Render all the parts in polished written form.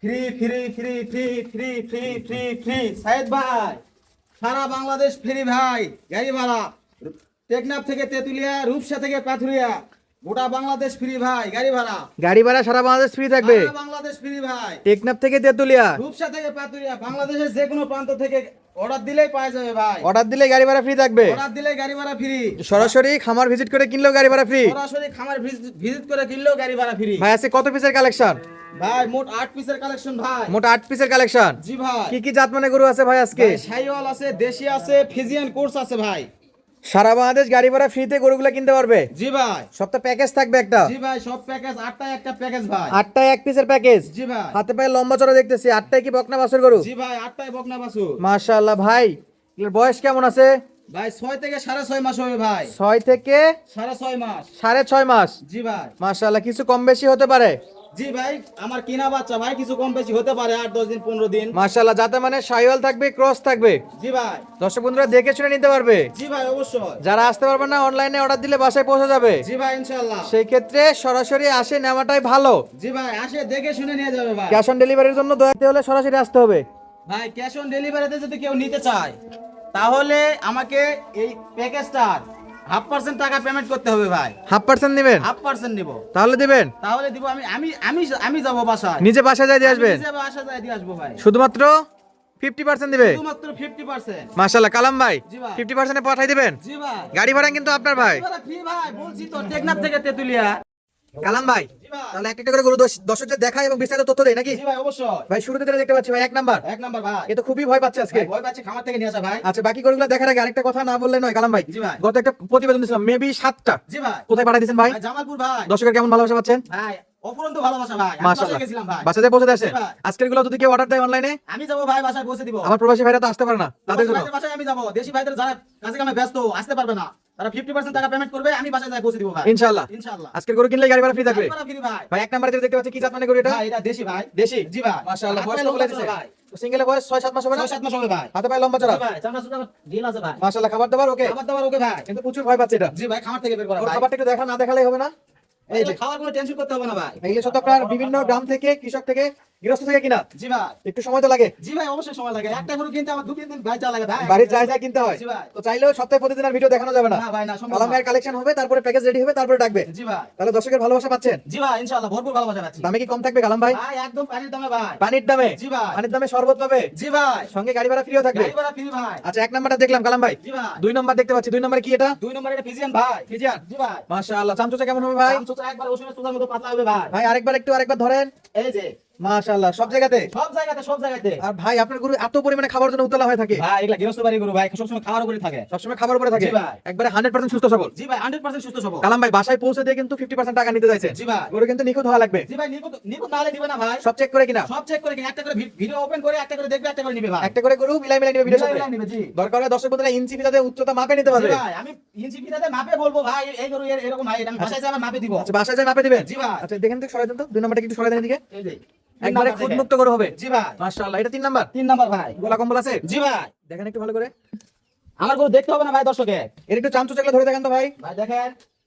Free free free free free free free free Saeed ভাই, সারা Bangladesh free ভাই গাড়ি ভাড়া। টেকনাফ থেকে তেতুলিয়া, রূপসা থেকে পাথুরিয়া, গোটা বাংলাদেশ ফ্রি ভাই গাড়ি ভাড়া। গাড়ি ভাড়া সারা বাংলাদেশ ফ্রি থাকবে। সারা বাংলাদেশ ফ্রি ভাই। টেকনাফ থেকে তেতুলিয়া, রূপসা থেকে পাথুরিয়া, বাংলাদেশের যে কোনো প্রান্ত থেকে অর্ডার দিলেই পাওয়া যাবে ভাই। অর্ডার দিলে গাড়ি ভাড়া ফ্রি থাকবে। অর্ডার দিলেই গাড়ি ভাড়া ফ্রি। সরাসরি খামার ভিজিট করে কিনলেও গাড়ি ভাড়া ফ্রি। সরাসরি খামার ভিজিট করে কিনলেও গাড়ি ভাড়া ফ্রি। ভাই আছে কত পিসের কালেকশন? ভাই মোট 8 পিসের কালেকশন ভাই। মোট 8 পিসের কালেকশন। জি ভাই। কি কি জাত মানে গরু আছে ভাই আজকে? ভাই শাইওয়াল আছে, দেশি আছে, ফিজিয়ান কোর্স আছে ভাই। সারা বাংলাদেশ গাড়ি ভাড়া ফ্রিতে গরুগুলা কিনতে পারবে। জি ভাই। সবটা প্যাকেজ থাকবে একটা। জি ভাই, সব প্যাকেজ 8টায় একটা প্যাকেজ ভাই। 8টায় এক পিসের প্যাকেজ। জি ভাই। হাতে পায়ে লম্বা চড়া দেখতেছি। 8টায় কি বকনা বাছুর গরু? জি ভাই, 8টায় বকনা বাছুর। মাশাআল্লাহ ভাই, এগুলোর বয়স কেমন আছে? ভাই 6 থেকে 6.5 মাস হবে ভাই। 6 থেকে 6.5 মাস। 6.5 মাস। জি ভাই। মাশাআল্লাহ, কিছু কম বেশি হতে পারে। জি ভাই, আমার কিনা বাচ্চা ভাই, কিছু কম বেশি হতে পারে 8-10 দিন 15 দিন। মাশাআল্লাহ, যাতে মানে শাইওয়াল থাকবে, ক্রস থাকবে। জি ভাই। দর্শক বন্ধুরা দেখে শুনে নিতে পারবে। জি ভাই, অবশ্যই। যারা আসতে পারবে না, অনলাইনে অর্ডার দিলে বাসায় পৌঁছে যাবে। জি ভাই, ইনশাআল্লাহ। সেই ক্ষেত্রে সরাসরি আসে নেওয়াটাই ভালো। জি ভাই, আসে দেখে শুনে নিয়ে যাবে ভাই। ক্যাশ অন ডেলিভারির জন্য দয়াতে হলে সরাসরি আসতে হবে। ভাই ক্যাশ অন ডেলিভারিতে যদি কেউ নিতে চায়, তাহলে আমাকে এই প্যাকেজটার 1/2% টাকা পেমেন্ট করতে হবে ভাই। 1/2% দিবেন? 1/2% নিব। তাহলে দিবেন? তাহলে দিব। আমি আমি আমি আমি যাব বাসায়। নিজে বাসায় যাই দিয়ে আসবেন? আমি নিজে বাসায় যাই দিয়ে আসবো ভাই। শুধুমাত্র 50% দিবে? শুধুমাত্র 50%। মাশাআল্লাহ কালাম ভাই, জি ভাই। 50% পাঠাই দিবেন? জি ভাই। গাড়ি ভাড়া কিন্তু আপনার ভাই। ফ্রি ভাই, বলছি তো, টেকনাফ থেকে তেতুলিয়া। কালাম ভাই, জি ভাই। তাহলে একটা করে গরু দর্শকদের দেখাই এবং বিস্তারিত তথ্য দেই নাকি? জি ভাই, অবশ্যই। ভাই শুরুতে যেটা দেখতে পাচ্ছি ভাই, 1 নাম্বার। 1 নাম্বার ভাই। এ তো খুবই ভয় পাচ্ছে আজকে। ভাই ভয় পাচ্ছি, খামার থেকে নিয়ে আসা ভাই। আচ্ছা, বাকি গরুগুলো দেখার আগে আরেকটা কথা না বললে নয় কালাম ভাই। জি ভাই। গত একটা প্রতিবেদন দিয়েছিলাম, মেবি 7টা। জি ভাই। কোথায় পাঠিয়ে দিয়েছেন ভাই? ভাই জামালপুর ভাই। দর্শকের কেমন ভালোবাসা পাচ্ছেন? ভাই অপরন্ত ভালোবাসা ভাই। আমি মাশাআল্লাহ, বাসায় গেছিলাম ভাই। বাসায় পৌঁছে দিয়েছে। জি ভাই। আজকের গুলো যদি কেউ অর্ডার দেয় অনলাইনে, আমি যাব ভাই, বাসায় পৌঁছে দিব। আমার প্রবাসী ভাইরা তো আসতে পারে না, তাদের জন্য। ভাইদের বাসায় আমি যাব। দেশি ভাইদের যারা কাজে কামে ব্যস্ত, আসতে পারবে না, তারা 50% টাকা পেমেন্ট করবে, আমি বাসায় যাই পৌঁছে দিব ভাই। ইনশাআল্লাহ। ইনশাআল্লাহ। আজকের গরু কিনলে গাড়ি ভাড়া ফ্রি থাকবে। আপনারা ফ্রি ভাই। ভাই 1 নাম্বারে যেটা দেখতে পাচ্ছি, কি জাত মানে গরু এটা? ভাই এটা দেশি ভাই। দেশি? জি ভাই। মাশাআল্লাহ, হাতে বয়স পায়ে বলে লম্বা দিয়েছে। চড়া ভাই। সিঙ্গেলে বয়স 6-7 মাস হবে না? 6-7 মাস হবে ভাই। হাতে পায়ে লম্বা চড়া। জি ভাই, চামড়া সুতা ঢিল আছে ভাই। মাশাআল্লাহ, খাবার দাবার ওকে? খাবার দাবার ওকে ভাই। কিন্তু প্রচুর ভয় পাচ্ছে এটা। জি ভাই, খামার থেকে বের করা ওর ভাই। খাবারটা একটু দেখা না দেখালেই হবে না? এই যে, খাওয়ার কোনো টেনশন করতে হবে না ভাই। এগুলো সব তো আপনার বিভিন্ন গ্রাম থেকে, কৃষক থেকে, গৃহস্থ থেকে কিনা। জি ভাই। একটু সময় তো লাগে। জি ভাই, অবশ্যই সময় লাগে। একটা গরু কিনতে আমার 2-3 দিন ভাই যা লাগে ভাই। বাড়ির যা যা কিনতে হয়। জি ভাই। তো চাইলেও সপ্তাহে প্রতিদিন আর ভিডিও দেখানো যাবে না। না ভাই, না সম্ভব কালাম না। ভাইয়ের কালেকশন হবে, তারপরে প্যাকেজ রেডি হবে, তারপরে ডাকবে। জি ভাই। তাহলে দর্শকের ভালোবাসা পাচ্ছেন। জি ভাই, ইনশাআল্লাহ ভরপুর ভালোবাসা পাচ্ছি। দামে কি কম থাকবে কালাম ভাই? ভাই একদম পানির দামে ভাই। পানির দামে? জি ভাই। পানির দামে শরবত পাবে, জি ভাই। সঙ্গে গাড়ি ভাড়া ফ্রিও থাকবে। গাড়ি ভাড়া ফ্রি ভাই। আচ্ছা, 1 নাম্বারটা দেখলাম কালাম ভাই। জি ভাই। 2 নাম্বার দেখতে পাচ্ছি। 2 নাম্বারে কি এটা? 2 নম্বরে এটা ফিজিয়ান ভাই। ফিজিয়ান? জি ভাই। মাশাআল্লাহ, চামচুচা কেমন হবে ভাই? দাম ছোট, একবার ওষুধের সুতার মতো পাতলা হবে ভাই। ভাই আরেকবার ধরেন। এই যে মাশাআল্লাহ, সব জায়গাতে। সব জায়গাতে। আর ভাই আপনার গরু এত পরিমাণে খাবার জন্য উতলা হয়ে থাকে। ভাই এগুলা গৃহস্থ বাড়ি গরু ভাই, সবসময় খাওয়ার উপরে থাকে। সবসময় খাবার উপরে থাকে। জি ভাই। একবারে 100% সুস্থ সবল। জি ভাই, 100% সুস্থ সবল। কালাম ভাই বাসায় পৌঁছে দিয়ে কিন্তু 50% টাকা নিতে চাইছে। জি ভাই। গরু কিন্তু নিখুঁত হওয়া লাগবে। জি ভাই, নিকুত নালে দিবে না ভাই। সব চেক করে কিনা। সব চেক করে কিনা, একটা করে ভিডিও ওপেন করে একটা করে দেখবে, একটা করে নিবে ভাই। একটা করে গরু মিলাই নিবে ভিডিওর সাথে। মিলাই নিবে, জি। দরকার হলে দর্শক বন্ধুরা ইঞ্চি ফিতাতে উচ্চতা মাপে নিতে জি পারবে। ভাই, আমি ইঞ্চি ফিতাতে মাপে বলবো ভাই, এই গরু এরকম ভাই, এটা আমি বাসায় যাই, আমার মাপে দিব। আচ্ছা, বাসায় যায় মাপে দিবেন? জি ভাই। আচ্ছা, দেখেন তো, সরাই দেন তো। 2 নাম্বারটা একটু সরাই দেন এদিকে। এই যে একবারে খুদ মুক্ত গরু হবে। জি ভাই। মাশাআল্লাহ, এটা 3 নাম্বার। 3 নাম্বার ভাই। গলা কম্বল আছে? জি ভাই। দেখেন একটু ভালো করে। আমার গরু দেখতে হবে না ভাই দর্শকে। এর একটু চামচুচাগুলো ধরে দেখেন তো ভাই। ভাই দেখেন,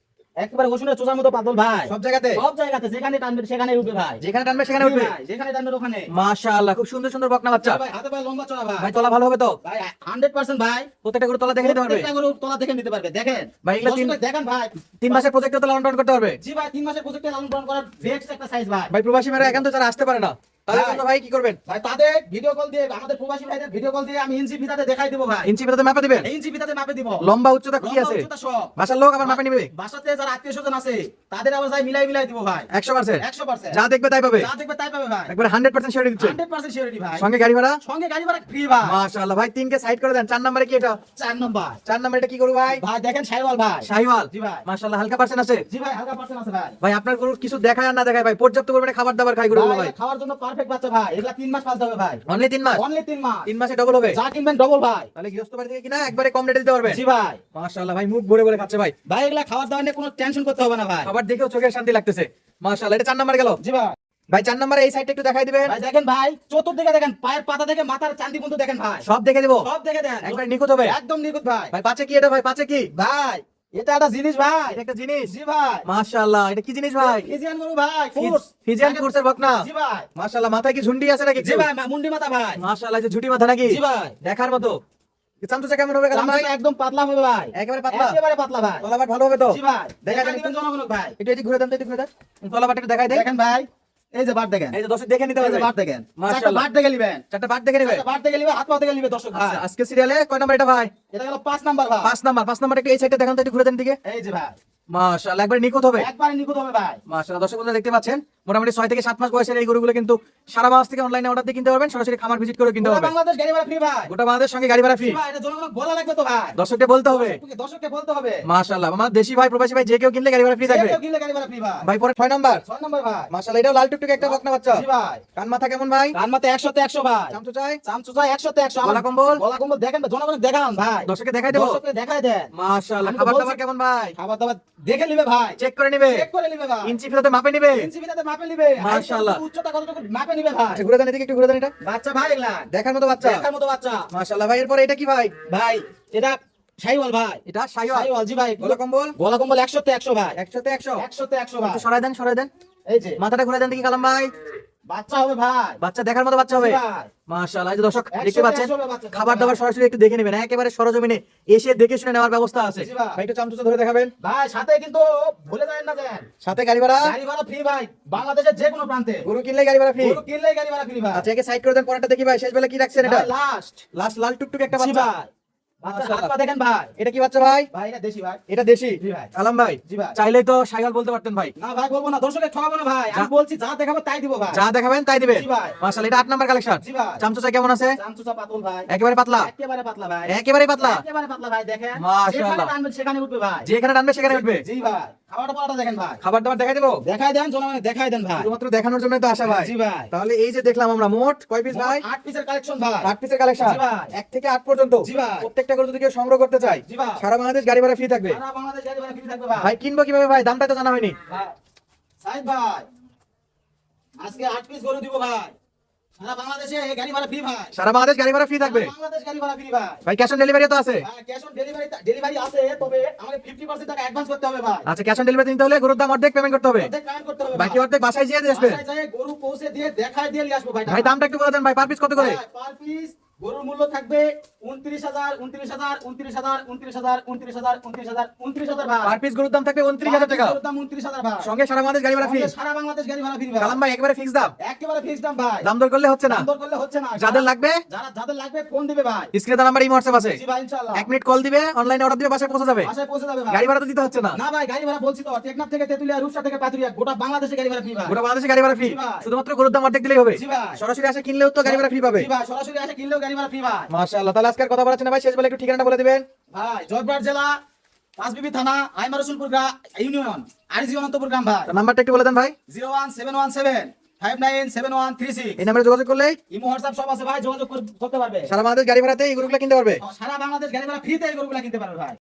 একেবারে রসুনের চোষার মতো পাতল ভাই। সব জায়গাতে? সব জায়গাতে, যেখানে টানবে সেখানে উঠবে ভাই। যেখানে টানবে সেখানে উঠবে। জি ভাই, যেখানে টানবে ওখানে। মাশাআল্লাহ, খুব সুন্দর সুন্দর বকনা বাচ্চা। ভাই হাতে পায়ে লম্বা চড়া ভাই। ভাই তলা ভালো হবে তো? ভাই 100% ভাই। প্রত্যেকটা গরু তলা দেখে নিতে পারবে? প্রত্যেকটা গরু তলা দেখে নিতে পারবে। দেখেন ভাই, এগুলা দর্শক দেখেন ভাই। 3 মাসের প্রজেক্টে তলা অন করতে পারবে। জি ভাই, 3 মাসের প্রজেক্টে লালন পালন করার বেস্ট একটা সাইজ ভাই। ভাই প্রবাসী মেয়েরা একান্ত যারা আসতে পারে না, তাদের জন্য ভাই কি করবেন? ভাই তাদের ভিডিও কল দিয়ে, আমাদের প্রবাসী ভাইদের ভিডিও কল দিয়ে আমি ইঞ্চি ফিতাতে দেখাই দিব ভাই। ইঞ্চি ফিতাতে মাপে দিবেন? ইঞ্চি ফিতাতে মাপে দিব। লম্বা উচ্চতা কি লম্বা আছে? উচ্চতা সব। বাসার লোক আবার মাপে নিবে? বাসাতে যারা আত্মীয়স্বজন আছে তাদের আবার যাই মিলাই দিব ভাই। 100%? 100%। যা দেখবে তাই পাবে? যা দেখবে তাই পাবে ভাই। একবারে 100% শিওর দিচ্ছে। 100% সিওরিটি ভাই। সঙ্গে গাড়ি ভাড়া? সঙ্গে গাড়ি ভাড়া ফ্রি ভাই। মাশাআল্লাহ ভাই, 3 কে সাইড করে দেন। 4 নম্বরে কি এটা? 4 নাম্বার। 4 নম্বরে এটা কি করব ভাই? ভাই দেখেন শাইওয়াল ভাই। শাহিওয়াল? জি ভাই। মাশাআল্লাহ, হালকা পার্সেন্ট আছে। জি ভাই, হালকা পার্সেন্ট আছে ভাই। ভাই আপনার গরু কিছু দেখায় আর না দেখায় ভাই, পর্যাপ্ত পরিমাণে খাবার দাবার খাই গরুগুলো ভাই ভাই। এটা খাওয়ার জন্য পারফেক্ট বাচ্চা ভাই। এগুলা 3 মাস পালতে হবে ভাই। অনলি 3 মাস? অনলি 3 মাস। 3 মাসে ডবল হবে? যা কিনবেন ডবল ভাই। তাহলে গৃহস্থ বাড়ি থেকে কিনা একবারে কম রেটে দিতে পারবে? জি ভাই। মাশাআল্লাহ ভাই, মুখ ভরে ভরে খাচ্ছে ভাই। ভাই এগুলা খাওয়ার দাওয়ার নিয়ে কোনো টেনশন করতে হবে না ভাই। খাবার দেখেও চোখের শান্তি লাগতেছে। মাশাআল্লাহ, এটা 4 নম্বরে গেল। জি ভাই। ভাই 4 নম্বরে এই সাইডটা একটু দেখাই দিবেন। ভাই দেখেন ভাই, চতুর্দিকে দেখেন, পায়ের পাতা থেকে মাথার চাঁদি পর্যন্ত দেখেন ভাই। সব দেখে দেব? সব দেখে দেন। একবারে নিখুঁত হবে? একদম নিখুঁত ভাই। ভাই পাঁচে কি এটা? ভাই পাঁচে কি? ভাই এটা একটা জিনিস ভাই। এটা একটা জিনিস। জি ভাই। মাশাআল্লাহ, এটা কি জিনিস ভাই? ফিজিয়ান গরু ভাই, ফুস। ফিজিয়ান কোর্সের বকনা। জি ভাই। মাশাআল্লাহ, মাথায় কি ঝুন্ডি আছে নাকি? জি ভাই, মুন্ডি মাথা ভাই। মাশাআল্লাহ, এই যে ঝুটি মাথা নাকি? জি ভাই। দেখার মতো। চামচুচা কেমন হবে কালাম ভাই? চামচুটা একদম পাতলা হবে ভাই। একেবারে পাতলা? একেবারে পাতলা ভাই। তলাবাট ভালো হবে তো? জি ভাই। দেখা দেখা যাবে দিবেন জনগণক ভাই। একটু এদিকে ঘুরে দেন তো, এদিকে ঘুরে দেন। তলাবাট একটু দেখাই দেন। দেখেন ভাই, এই যে বাট দেখেন। এই যে দর্শক দেখে নিতে এই পারবে। যে বাট দেখেন। চারটা মাশাআল্লাহ। বাট দেখে নিবেন। চারটা বাট দেখে নেবে। চারটা বাট দেখে নিবে, হাত পা দেখে নিবে দর্শক ভাই। আচ্ছা, আজকে সিরিয়ালে কয় নাম্বার এটা ভাই? এটা হলো 5 নাম্বার ভাই। 5 নাম্বার একটু এই সাইডে দেখান তো, একটু ঘুরে দেন দিকে। এই যে ভাই, মাশাআল্লাহ, একবার নিখুঁত হবে। একবারে নিখুঁত হবে ভাই। মাশাআল্লাহ, দর্শক বন্ধুরা দেখতে পাচ্ছেন মোটামুটি 6 থেকে 7 মাস বয়সের এই গরুগুলো কিন্তু সারা মাস থেকে অনলাইনে অর্ডার দিয়ে কিনতে পারবেন, সরাসরি খামার ভিজিট করে কিনতে গোটা পারবেন। বাংলাদেশ গাড়ি ভাড়া ফ্রি ভাই। গোটা বাংলাদেশ সঙ্গে গাড়ি ভাড়া ফ্রি। জি ভাই, এটা জনগণক বলা লাগবে তো ভাই। দর্শককে বলতে হবে। দর্শককে বলতে হবে। মাশাআল্লাহ, আমার দেশি ভাই প্রবাসী ভাই যে কেউ কিনলে গাড়ি ভাড়া ফ্রি থাকবে। কেউ কিনলে গাড়ি ভাড়া ফ্রি ভাই। ভাই পরে 6 নাম্বার। 6 নাম্বার ভাই। মাশাআল্লাহ, এটাও লাল টুকটুকে একটা বকনা বাচ্চা। জি ভাই। কান মাথা কেমন ভাই? কান মাথা 100 তে 100 ভাই। চামচু চাই? চামচুচা 100 তে 100। গলা কম্বল? গলা কম্বল দেখেন ভাই, জনগণক দেখান ভাই। দর্শককে দেখাই দেবো। দর্শককে দেখাই দেন। মাশাআল্লাহ, আমি তো খাবার বলছি- দাবার কেমন ভাই? খাবার দাবার দেখে নিবে ভাই। চেক করে নিবে। চেক করে নিবে ভাই। ইঞ্চি ফিতাতে মাপে নিবে। ইঞ্চি বিটাতে মাপে নিবে। মাশাআল্লাহ। উচ্চতা কতটুকু মাপে নিবে ভাই। আচ্ছা, ঘুরে দেন এদিকে, একটু ঘুরে দেন এটা। বাচ্চা ভাই এগুলা। দেখার মতো বাচ্চা। দেখার মতো বাচ্চা। মাশাআল্লাহ ভাই, এরপর এটা কি ভাই? ভাই, এটা শাহিওয়াল ভাই। এটা শাহিওয়াল। শাহিওয়াল জি ভাই। গলা কম্বল? গলা কম্বল 100 তে 100 ভাই। 100 তে 100। 100 তে 100 ভাই। একটু সরাই দেন, সরাই দেন। এই যে মাথাটা ঘুরে দেন দেখি কালাম ভাই। বাচ্চা হবে ভাই। বাচ্চা দেখার মতো বাচ্চা হবে। জি ভাই। মাশাআল্লাহ, এই যে দর্শক 100 দেখতে পাচ্ছেন 100 হবে বাচ্চা। খাবার দাবার সরাসরি একটু দেখে নেবেন, একেবারে সরজমিনে এসে দেখে শুনে নেওয়ার ব্যবস্থা আছে। জি ভাই। ভাই একটু চামচুচা ধরে দেখাবেন। ভাই সাথে কিন্তু ভুলে যাবেন না যেন। সাথে গাড়ি ভাড়া? গাড়ি ভাড়া ফ্রি ভাই, বাংলাদেশের যে কোনো প্রান্তে। গরু কিনলে গাড়ি ভাড়া ফ্রি। গরু কিনলেই গাড়ি ভাড়া ফ্রি ভাই। আচ্ছা, একে সাইড করে দেন, পরেরটা দেখি ভাই। শেষ বেলা কি রাখছেন এটা? লাস্ট। লাস্ট লাল টুকটুকে একটা জি বাচ্চা। ভাই। বাচ্চা হাত মাশাআল্লাহ। পা দেখেন ভাই। এটা কি বাচ্চা ভাই? ভাই এটা দেশি ভাই। এটা দেশি? জি ভাই। কালাম ভাই, জি ভাই। চাইলেই তো শাহিওয়াল বলতে পারতেন ভাই। না ভাই বলবো না, দর্শকের ঠকাবো না ভাই। আমি যা- বলছি যা দেখাবো তাই দিব ভাই। যা দেখাবেন তাই দিবেন। জি ভাই। মাশাআল্লাহ, এটা 8 নাম্বার কালেকশন। জি ভাই। চামচুচা কেমন আছে? চামচুচা পাতল ভাই। একেবারে পাতলা? একেবারে পাতলা ভাই। একেবারে পাতলা? একেবারে পাতলা ভাই, দেখেন। মাশাআল্লাহ। যেখানে টানবেন সেখানে উঠবে ভাই। যেখানে টানবে সেখানে উঠবে। জি ভাই। খাওয়াটা পড়াটা দেখেন ভাই। খাবার দাবার দেখাই দেবো? দেখাই দেন জনগণকে, দেখাই দেন ভাই। শুধুমাত্র দেখানোর জন্যই তো আসা ভাই। জি ভাই। তাহলে এই যে দেখলাম আমরা মোট কয় পিস ভাই? 8 পিসের কালেকশন ভাই। 8 পিসের কালেকশন। জি ভাই। 1 থেকে 8 পর্যন্ত। জি ভাই। প্রত্যেকটা গরু যদি কেউ সংগ্রহ করতে চায়, জি ভাই। সারা বাংলাদেশ গাড়ি ভাড়া ফ্রি থাকবে। সারা বাংলাদেশ গাড়ি ভাড়া ফ্রি থাকবে ভাই। ভাই কিনবো কিভাবে ভাই? দামটা তো জানা হয়নি। ভাই, সাইদ ভাই, আজকে 8 পিস গরু দিব ভাই। সারা বাংলাদেশে গাড়ি ভাড়া ফ্রি ভাই। সারা বাংলাদেশ গাড়ি ভাড়া ফ্রি থাকবে। সারা বাংলাদেশ গাড়ি ভাড়া ফ্রি ভাই। ভাই ক্যাশ অন ডেলিভারি তো আছে? ক্যাশ অন ডেলিভারি আছে, তবে আমাকে 50% টাকা অ্যাডভান্স করতে হবে ভাই। আচ্ছা, ক্যাশ অন ডেলিভারি নিতে হলে গরুর দাম অর্ধেক পেমেন্ট করতে হবে। অর্ধেক পেমেন্ট করতে হবে বাকি ভাই। অর্ধেক বাসায় যেয়ে দিয়ে আসবে। বাসায় যেয়ে গরু পৌঁছে দিয়ে দেখায় দিয়ে নিয়ে আসবো ভাই। ভাই দামটা একটু বলে দেন ভাই, পার পিস কত করে? পার পিস গরুর মূল্য থাকবে 29,000, 29,000, 29,000, 29,000, 29,000, 29,000, 29,000 ভাই। পার পিস গরুর দাম থাকবে 29,000 টাকা। গরুর দাম 29,000 ভাই। সঙ্গে সারা বাংলাদেশ গাড়ি ভাড়া ফ্রি। আমাদের সারা বাংলাদেশ গাড়ি ভাড়া ফ্রি ভাই। কালাম ভাই একেবারে ফিক্স দাম। একেবারে ফিক্সড দাম ভাই। দাম দর করলে হচ্ছে না। দাম দর করলে হচ্ছে না। যাদের লাগবে যাদের লাগবে ফোন দিবে ভাই। স্ক্রিনে দেওয়া নাম্বার এই হোয়াটসঅ্যাপ আছে। জি ভাই, ইনশাআল্লাহ। 1 মিনিট কল দিবে, অনলাইনে অর্ডার দিবে, বাসায় পৌঁছে যাবে। বাসায় পৌঁছে যাবে ভাই। গাড়ি ভাড়া তো দিতে হচ্ছে না। না ভাই, গাড়ি ভাড়া বলছি তো, টেকনাফ থেকে তেতুলিয়া, রূপসা থেকে পাথুরিয়া, গোটা বাংলাদেশে গাড়ি ভাড়া ফ্রি ভাই। গোটা বাংলাদেশে গাড়ি ভাড়া ফ্রি। জি ভাই। শুধুমাত্র গরুর দাম অর্ধেক দিলেই হবে। জি ভাই। সরাসরি আসে কিনলেও তো গাড়ি ভাড়া ফ্রি পাবে। জি ভাই, সরাসরি আসে কিনলেও গাড়ি ভাড়া ফ্রি ভাই। মাশাআল্লাহ, তাহলে আজকের কথা বলাচ্ছেন না ভাই, শেষ বেলা একটু ঠিকানাটা বলে দিবেন। ভাই, জয়পুরহাট জেলা, পাঁচবিবি থানা, আইমা রসুলপুর ইউনিয়ন, আরজি অনন্তপুর গ্রাম ভাই। নাম্বারটা একটু বলে দেন ভাই। 01717 597136। এই নাম্বারে যোগাযোগ করলেই ইমো হোয়াটসঅ্যাপ সব আছে ভাই, যোগাযোগ করতে পারবে। সারা বাংলাদেশ গাড়ি ভাড়াতে এই গরুগুলো কিনতে পারবে। সারা বাংলাদেশ গাড়ি ভাড়া ফ্রিতে এই গরুগুলা কিনতে পারবে ভাই।